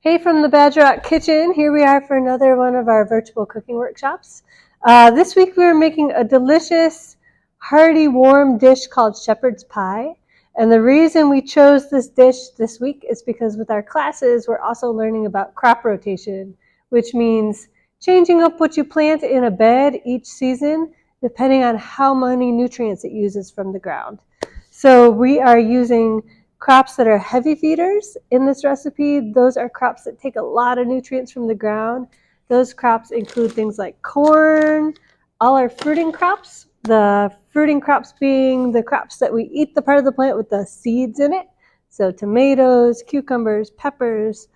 Hey from the Badger Rock Kitchen, here we are for another one of our virtual cooking workshops. This week we're making a delicious, hearty, warm dish called shepherd's pie. And the reason we chose this dish this week is because with our classes we're also learning about crop rotation, which means changing up what you plant in a bed each season depending on how many nutrients it uses from the ground. So we are using crops that are heavy feeders in this recipe. Those are crops that take a lot of nutrients from the ground. Those crops include things like corn, all our fruiting crops, the fruiting crops being the crops that we eat the part of the plant with the seeds in it. So tomatoes, cucumbers, peppers,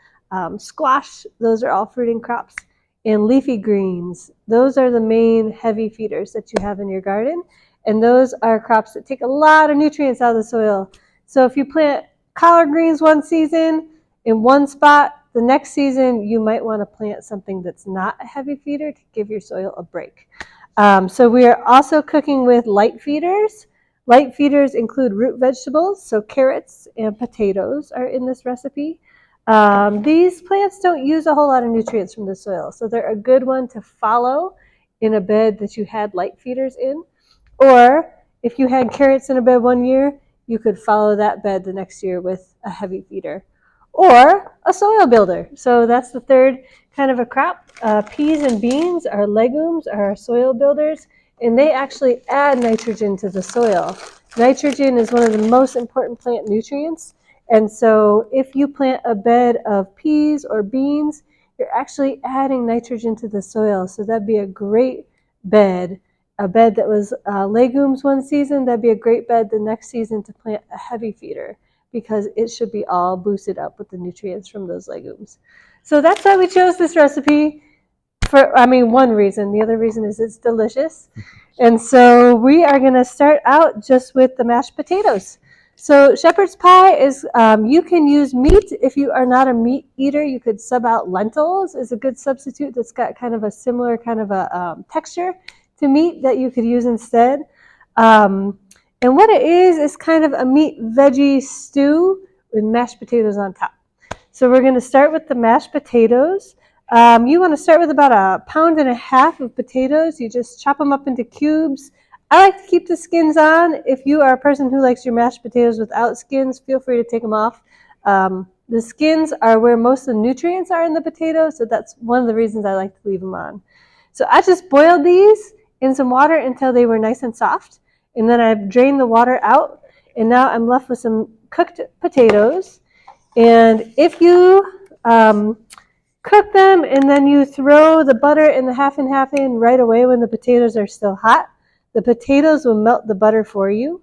squash, those are all fruiting crops. And leafy greens, those are the main heavy feeders that you have in your garden. And those are crops that take a lot of nutrients out of the soil. So if you plant collard greens one season in one spot, the next season you might want to plant something that's not a heavy feeder to give your soil a break. So we are also cooking with light feeders. Light feeders include root vegetables, so carrots and potatoes are in this recipe. These plants don't use a whole lot of nutrients from the soil, so they're a good one to follow in a bed that you had light feeders in. Or if you had carrots in a bed one year, you could follow that bed the next year with a heavy feeder or a soil builder. So that's the third kind of a crop. Peas and beans are legumes, are soil builders, and they actually add nitrogen to the soil. Nitrogen is one of the most important plant nutrients. And so if you plant a bed of peas or beans, you're actually adding nitrogen to the soil. So that'd be a great bed. A bed that was legumes one season, that'd be a great bed the next season to plant a heavy feeder because it should be all boosted up with the nutrients from those legumes. So that's why we chose this recipe one reason. The other reason is it's delicious. And so we are going to start out just with the mashed potatoes. So shepherd's pie is, you can use meat. If you are not a meat eater, you could sub out lentils is a good substitute that's got kind of a similar kind of a texture to meat that you could use instead. And what it is kind of a meat veggie stew with mashed potatoes on top. So we're going to start with the mashed potatoes. You want to start with about 1.5 pounds of potatoes. You just chop them up into cubes. I like to keep the skins on. If you are a person who likes your mashed potatoes without skins, feel free to take them off. The skins are where most of the nutrients are in the potato, so that's one of the reasons I like to leave them on. So I just boiled these in some water until they were nice and soft, and then I've drained the water out, and now I'm left with some cooked potatoes. And if you cook them and then you throw the butter and the half and half in right away when the potatoes are still hot, the potatoes will melt the butter for you.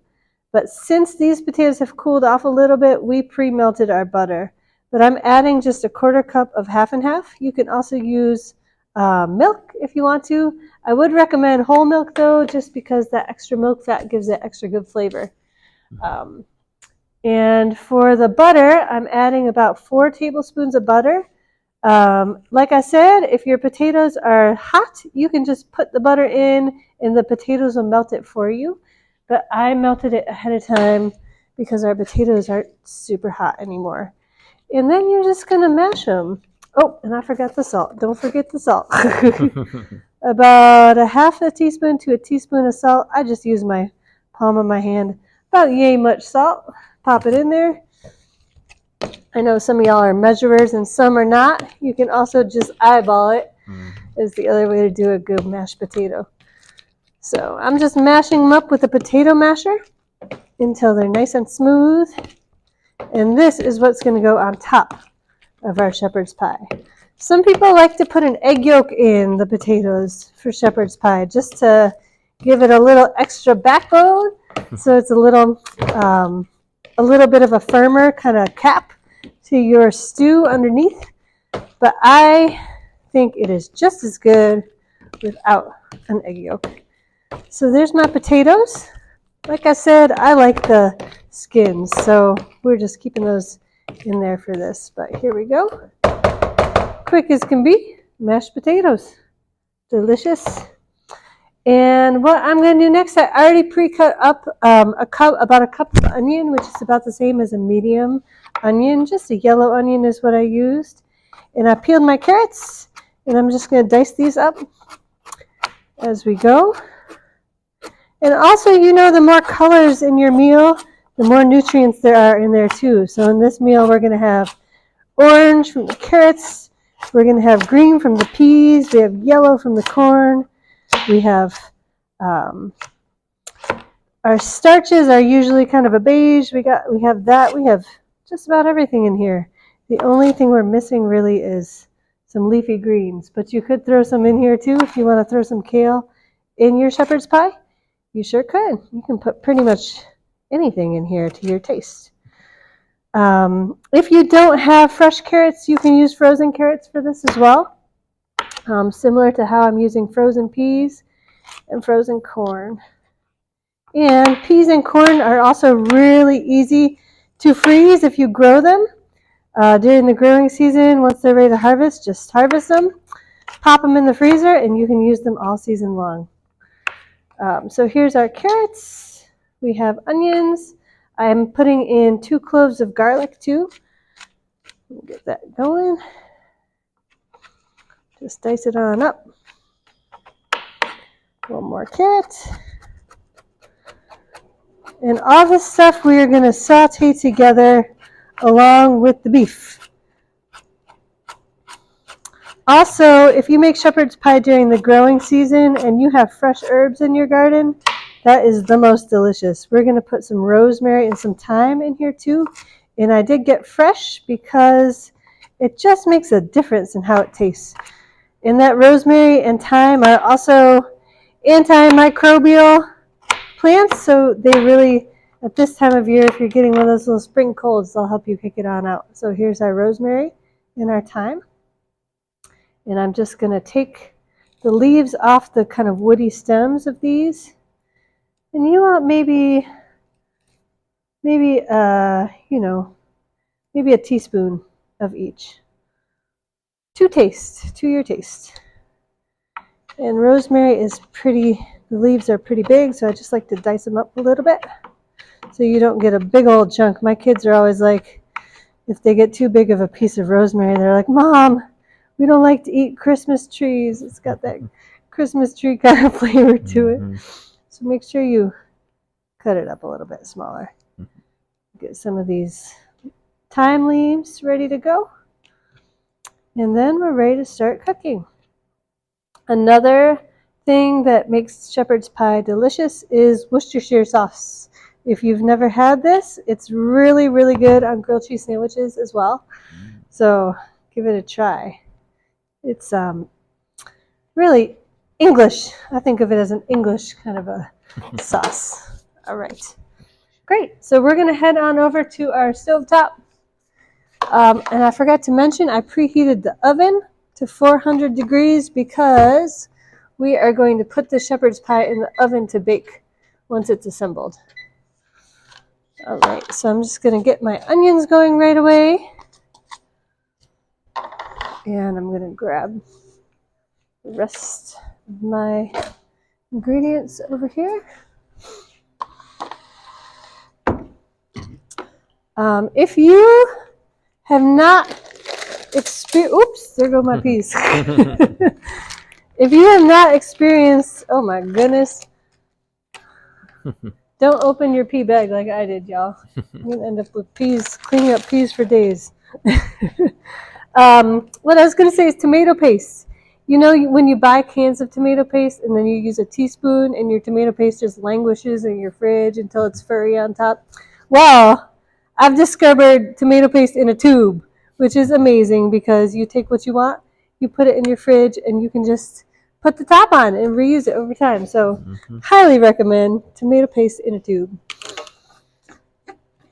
But since these potatoes have cooled off a little bit, we pre-melted our butter. But I'm adding just 1/4 cup of half and half. You can also use milk if you want to. I would recommend whole milk though, just because that extra milk fat gives it extra good flavor. And for the butter, I'm adding about 4 tablespoons of butter. Like I said, if your potatoes are hot, you can just put the butter in and the potatoes will melt it for you. But I melted it ahead of time because our potatoes aren't super hot anymore. And then you're just going to mash them. Oh, and I forgot the salt. Don't forget the salt. About 1/2 teaspoon to 1 teaspoon of salt. I just use my palm of my hand. About yay much salt. Pop it in there. I know some of y'all are measurers and some are not. You can also just eyeball it. Is the other way to do a good mashed potato. So I'm just mashing them up with a potato masher until they're nice and smooth. And this is what's going to go on top of our shepherd's pie. Some people like to put an egg yolk in the potatoes for shepherd's pie just to give it a little extra backbone, so it's a little bit of a firmer kind of cap to your stew underneath. But I think it is just as good without an egg yolk. So there's my potatoes. Like I said, I like the skins, so we're just keeping those in there for this. But here we go. Quick as can be, mashed potatoes. Delicious. And what I'm going to do next, I already pre-cut up about a cup of onion, which is about the same as a medium onion. Just a yellow onion is what I used. And I peeled my carrots, and I'm just going to dice these up as we go. And also, you know, the more colors in your meal, the more nutrients there are in there too. So in this meal, we're going to have orange from the carrots. We're going to have green from the peas. We have yellow from the corn. We have our starches are usually kind of a beige. We have that. We have just about everything in here. The only thing we're missing really is some leafy greens. But you could throw some in here too if you want to throw some kale in your shepherd's pie. You sure could. You can put pretty much anything in here to your taste. If you don't have fresh carrots, you can use frozen carrots for this as well. Similar to how I'm using frozen peas and frozen corn. And peas and corn are also really easy to freeze if you grow them. During the growing season, once they're ready to harvest, just harvest them, pop them in the freezer, and you can use them all season long. So here's our carrots. We have onions. I'm putting in 2 cloves of garlic too. Get that going. Just dice it on up. One more carrot. And all this stuff we are going to saute together along with the beef. Also, if you make shepherd's pie during the growing season and you have fresh herbs in your garden, that is the most delicious. We're going to put some rosemary and some thyme in here too. And I did get fresh because it just makes a difference in how it tastes. And that rosemary and thyme are also antimicrobial plants, so they really, at this time of year, if you're getting one of those little spring colds, they'll help you kick it on out. So here's our rosemary and our thyme. And I'm just going to take the leaves off the kind of woody stems of these. And you want maybe a teaspoon of each. To your taste. And rosemary is the leaves are pretty big, so I just like to dice them up a little bit so you don't get a big old chunk. My kids are always like, if they get too big of a piece of rosemary, they're like, Mom, we don't like to eat Christmas trees. It's got that Christmas tree kind of flavor to it. So make sure you cut it up a little bit smaller. Get some of these thyme leaves ready to go. And then we're ready to start cooking. Another thing that makes shepherd's pie delicious is Worcestershire sauce. If you've never had this, it's really, really good on grilled cheese sandwiches as well. So give it a try. It's really English. I think of it as an English kind of a sauce. All right. Great. So we're going to head on over to our stovetop. And I forgot to mention, I preheated the oven to 400 degrees because we are going to put the shepherd's pie in the oven to bake once it's assembled. All right. So I'm just going to get my onions going right away. And I'm going to grab the rest of my ingredients over here. If you have not experienced, oops, there go my peas. If you have not experienced, oh my goodness, don't open your pea bag like I did, y'all. You're going to end up with peas, cleaning up peas for days. What I was going to say is tomato paste. You know, when you buy cans of tomato paste and then you use a teaspoon and your tomato paste just languishes in your fridge until it's furry on top? Well, I've discovered tomato paste in a tube, which is amazing because you take what you want, you put it in your fridge, and you can just put the top on and reuse it over time. So highly recommend tomato paste in a tube.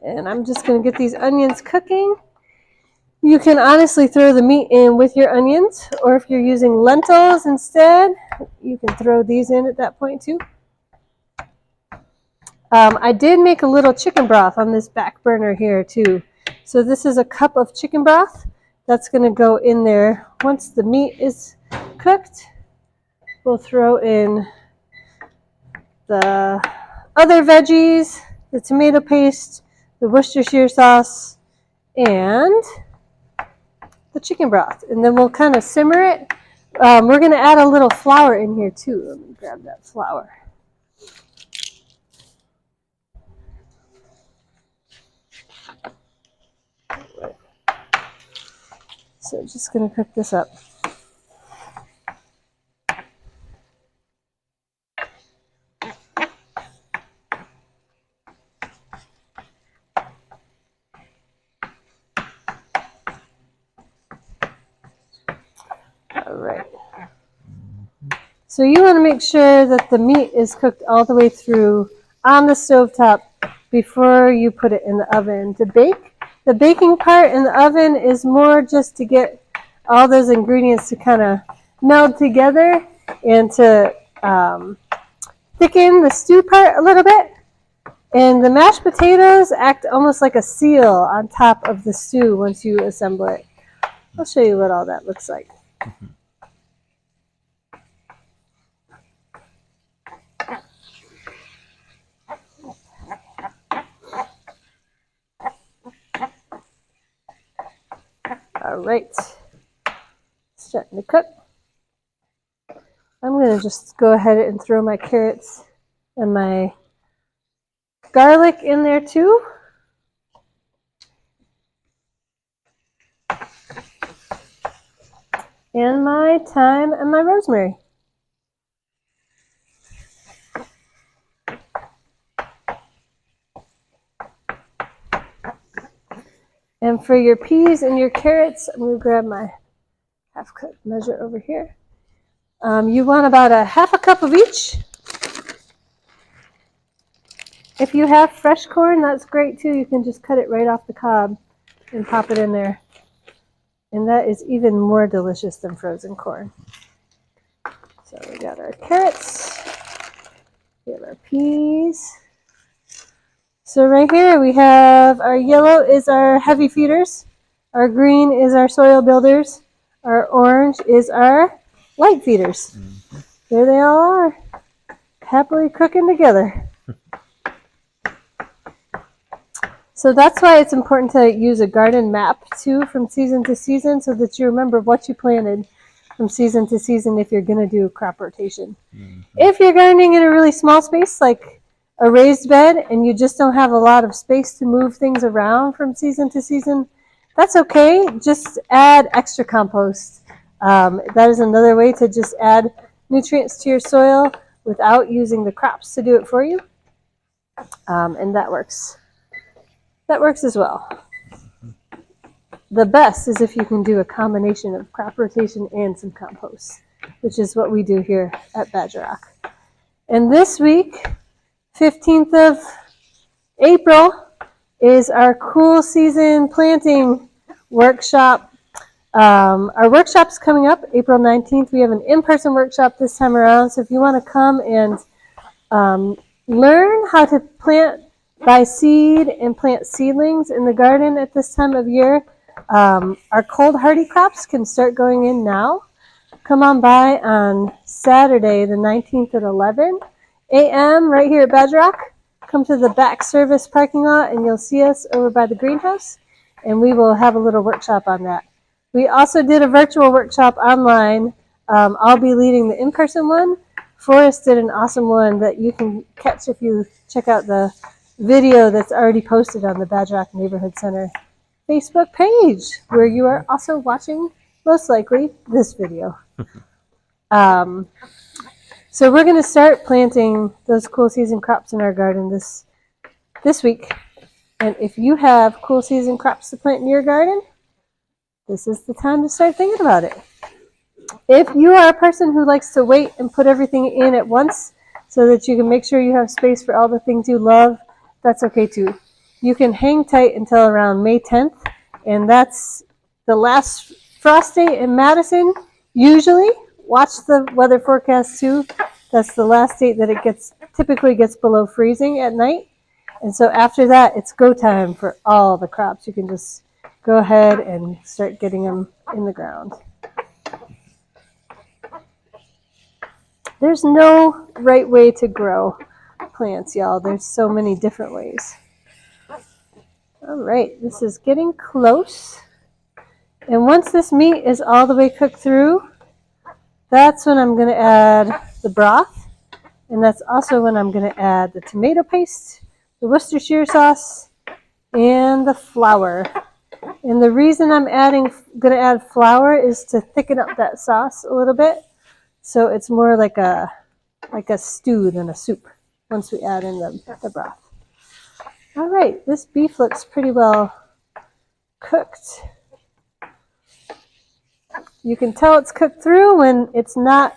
And I'm just going to get these onions cooking. You can honestly throw the meat in with your onions, or if you're using lentils instead, you can throw these in at that point too. I did make a little chicken broth on this back burner here too. So this is a cup of chicken broth that's going to go in there. Once the meat is cooked, we'll throw in the other veggies, the tomato paste, the Worcestershire sauce, and the chicken broth. And then we'll kind of simmer it. We're going to add a little flour in here too. Let me grab that flour. So just going to cook this up. All right. So you want to make sure that the meat is cooked all the way through on the stovetop before you put it in the oven to bake. The baking part in the oven is more just to get all those ingredients to kind of meld together and to thicken the stew part a little bit. And the mashed potatoes act almost like a seal on top of the stew once you assemble it. I'll show you what all that looks like. All right, starting to cook. I'm going to just go ahead and throw my carrots and my garlic in there too. And my thyme and my rosemary. And for your peas and your carrots, I'm going to grab my half-cup measure over here. You want about a half a cup of each. If you have fresh corn, that's great too. You can just cut it right off the cob and pop it in there. And that is even more delicious than frozen corn. So we got our carrots. We have our peas. So right here we have our yellow is our heavy feeders, our green is our soil builders, our orange is our light feeders. There they all are, happily cooking together. So that's why it's important to use a garden map too from season to season so that you remember what you planted from season to season if you're going to do crop rotation. If you're gardening in a really small space like a raised bed and you just don't have a lot of space to move things around from season to season, that's okay. Just add extra compost. That is another way to just add nutrients to your soil without using the crops to do it for you. And that works. That works as well. The best is if you can do a combination of crop rotation and some compost, which is what we do here at Badger Rock. And this week, 15th of April, is our cool season planting workshop. Our workshop's coming up April 19th. We have an in-person workshop this time around. So if you want to come and learn how to plant by seed and plant seedlings in the garden at this time of year, our cold hardy crops can start going in now. Come on by on Saturday the 19th at 11 a.m. right here at Badger Rock. Come to the back service parking lot and you'll see us over by the greenhouse, and we will have a little workshop on that. We also did a virtual workshop online. I'll be leading the in-person one. Forrest did an awesome one that you can catch if you check out the video that's already posted on the Badger Rock Neighborhood Center Facebook page, where you are also watching, most likely, this video. So we're going to start planting those cool season crops in our garden this week. And if you have cool season crops to plant in your garden, this is the time to start thinking about it. If you are a person who likes to wait and put everything in at once so that you can make sure you have space for all the things you love, that's okay too. You can hang tight until around May 10th, and that's the last frost day in Madison, usually. Watch the weather forecast too. That's the last date that it typically gets below freezing at night. And so after that, it's go time for all the crops. You can just go ahead and start getting them in the ground. There's no right way to grow plants, y'all. There's so many different ways. All right, this is getting close. And once this meat is all the way cooked through, that's when I'm going to add the broth. And that's also when I'm going to add the tomato paste, the Worcestershire sauce, and the flour. And the reason I'm going to add flour is to thicken up that sauce a little bit, so it's more like a stew than a soup once we add in the broth. All right, this beef looks pretty well cooked. You can tell it's cooked through when it's not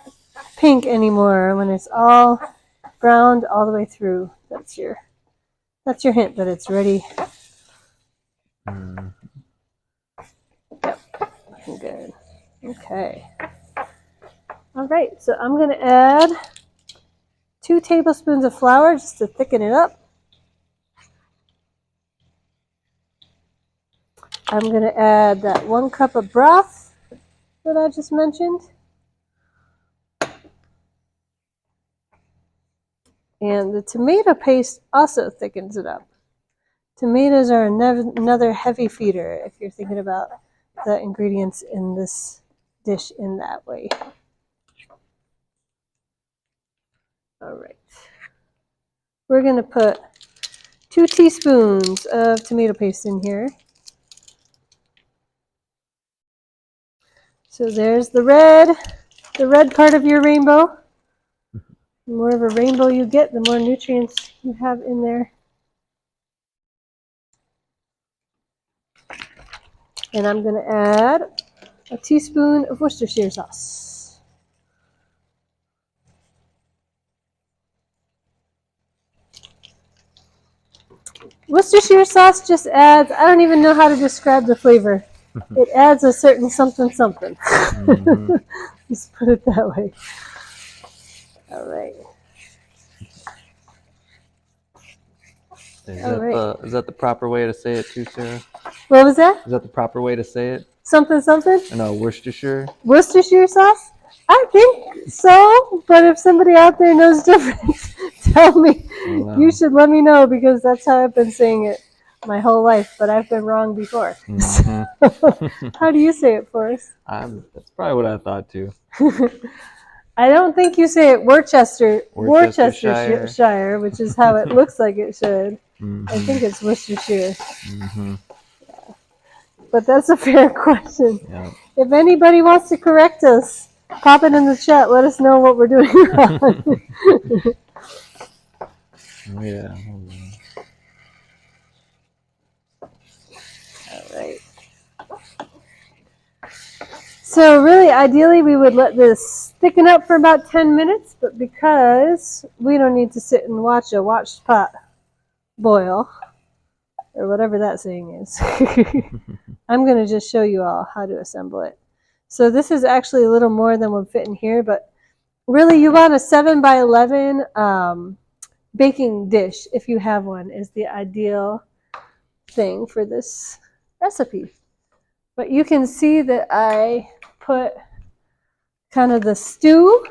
pink anymore, when it's all browned all the way through. That's your hint that it's ready. Yep, looking good. Okay. All right, so I'm going to add 2 tablespoons of flour just to thicken it up. I'm going to add that 1 cup of broth that I just mentioned. And the tomato paste also thickens it up. Tomatoes are another heavy feeder if you're thinking about the ingredients in this dish in that way. All right. We're going to put 2 teaspoons of tomato paste in here. So there's the red part of your rainbow. The more of a rainbow you get, the more nutrients you have in there. And I'm going to add a teaspoon of Worcestershire sauce. Worcestershire sauce just adds, I don't even know how to describe the flavor. It adds a certain something something. Mm-hmm. Just put it that way. All right. Is that the proper way to say it too, Sarah? What was that? Is that the proper way to say it? Something something? No, Worcestershire. Worcestershire sauce? I think so, but if somebody out there knows different, tell me. Wow. You should let me know, because that's how I've been saying it my whole life, but I've been wrong before. Mm-hmm. How do you say it, Forrest? That's probably what I thought too. I don't think you say it Worcestershire, which is how it looks like it should. Mm-hmm. I think it's Worcestershire. Mm-hmm. Yeah. But that's a fair question. Yeah. If anybody wants to correct us, pop it in the chat. Let us know what we're doing wrong. Yeah. All right. So really, ideally, we would let this thicken up for about 10 minutes, but because we don't need to sit and watch a watched pot boil, or whatever that saying is, I'm going to just show you all how to assemble it. So this is actually a little more than would fit in here, but really you want a 7 by 11 baking dish, if you have one, is the ideal thing for this recipe. But you can see that I put kind of the stew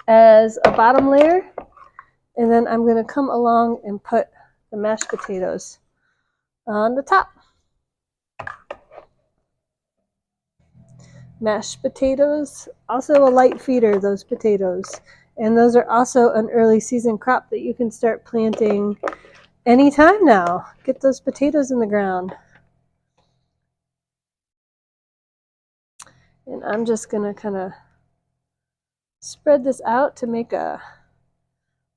as a bottom layer, and then I'm going to come along and put the mashed potatoes on the top. Mashed potatoes, also a light feeder, those potatoes. And those are also an early season crop that you can start planting anytime now. Get those potatoes in the ground. And I'm just going to kind of spread this out to make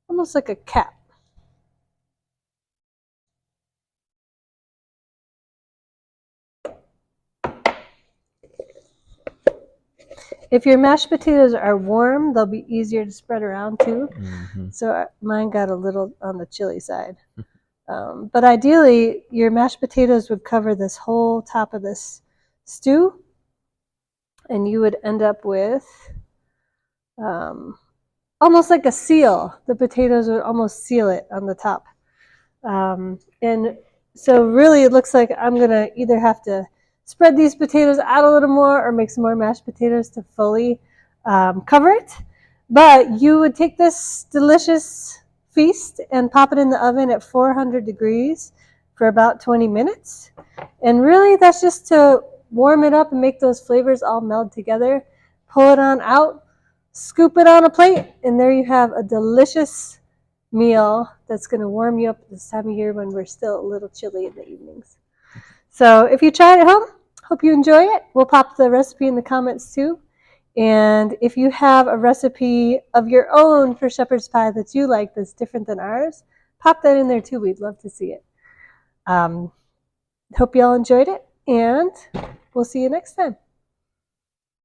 almost like a cap. If your mashed potatoes are warm, they'll be easier to spread around too. Mm-hmm. So mine got a little on the chilly side. But ideally, your mashed potatoes would cover this whole top of this stew, and you would end up with almost like a seal. The potatoes would almost seal it on the top. And so really it looks like I'm going to either have to spread these potatoes out a little more or make some more mashed potatoes to fully cover it. But you would take this delicious feast and pop it in the oven at 400 degrees for about 20 minutes. And really that's just to warm it up and make those flavors all meld together. Pull it on out, scoop it on a plate, and there you have a delicious meal that's going to warm you up this time of year when we're still a little chilly in the evenings. So if you try it at home, hope you enjoy it. We'll pop the recipe in the comments too. And if you have a recipe of your own for shepherd's pie that you like that's different than ours, pop that in there too. We'd love to see it. Hope you all enjoyed it, and we'll see you next time.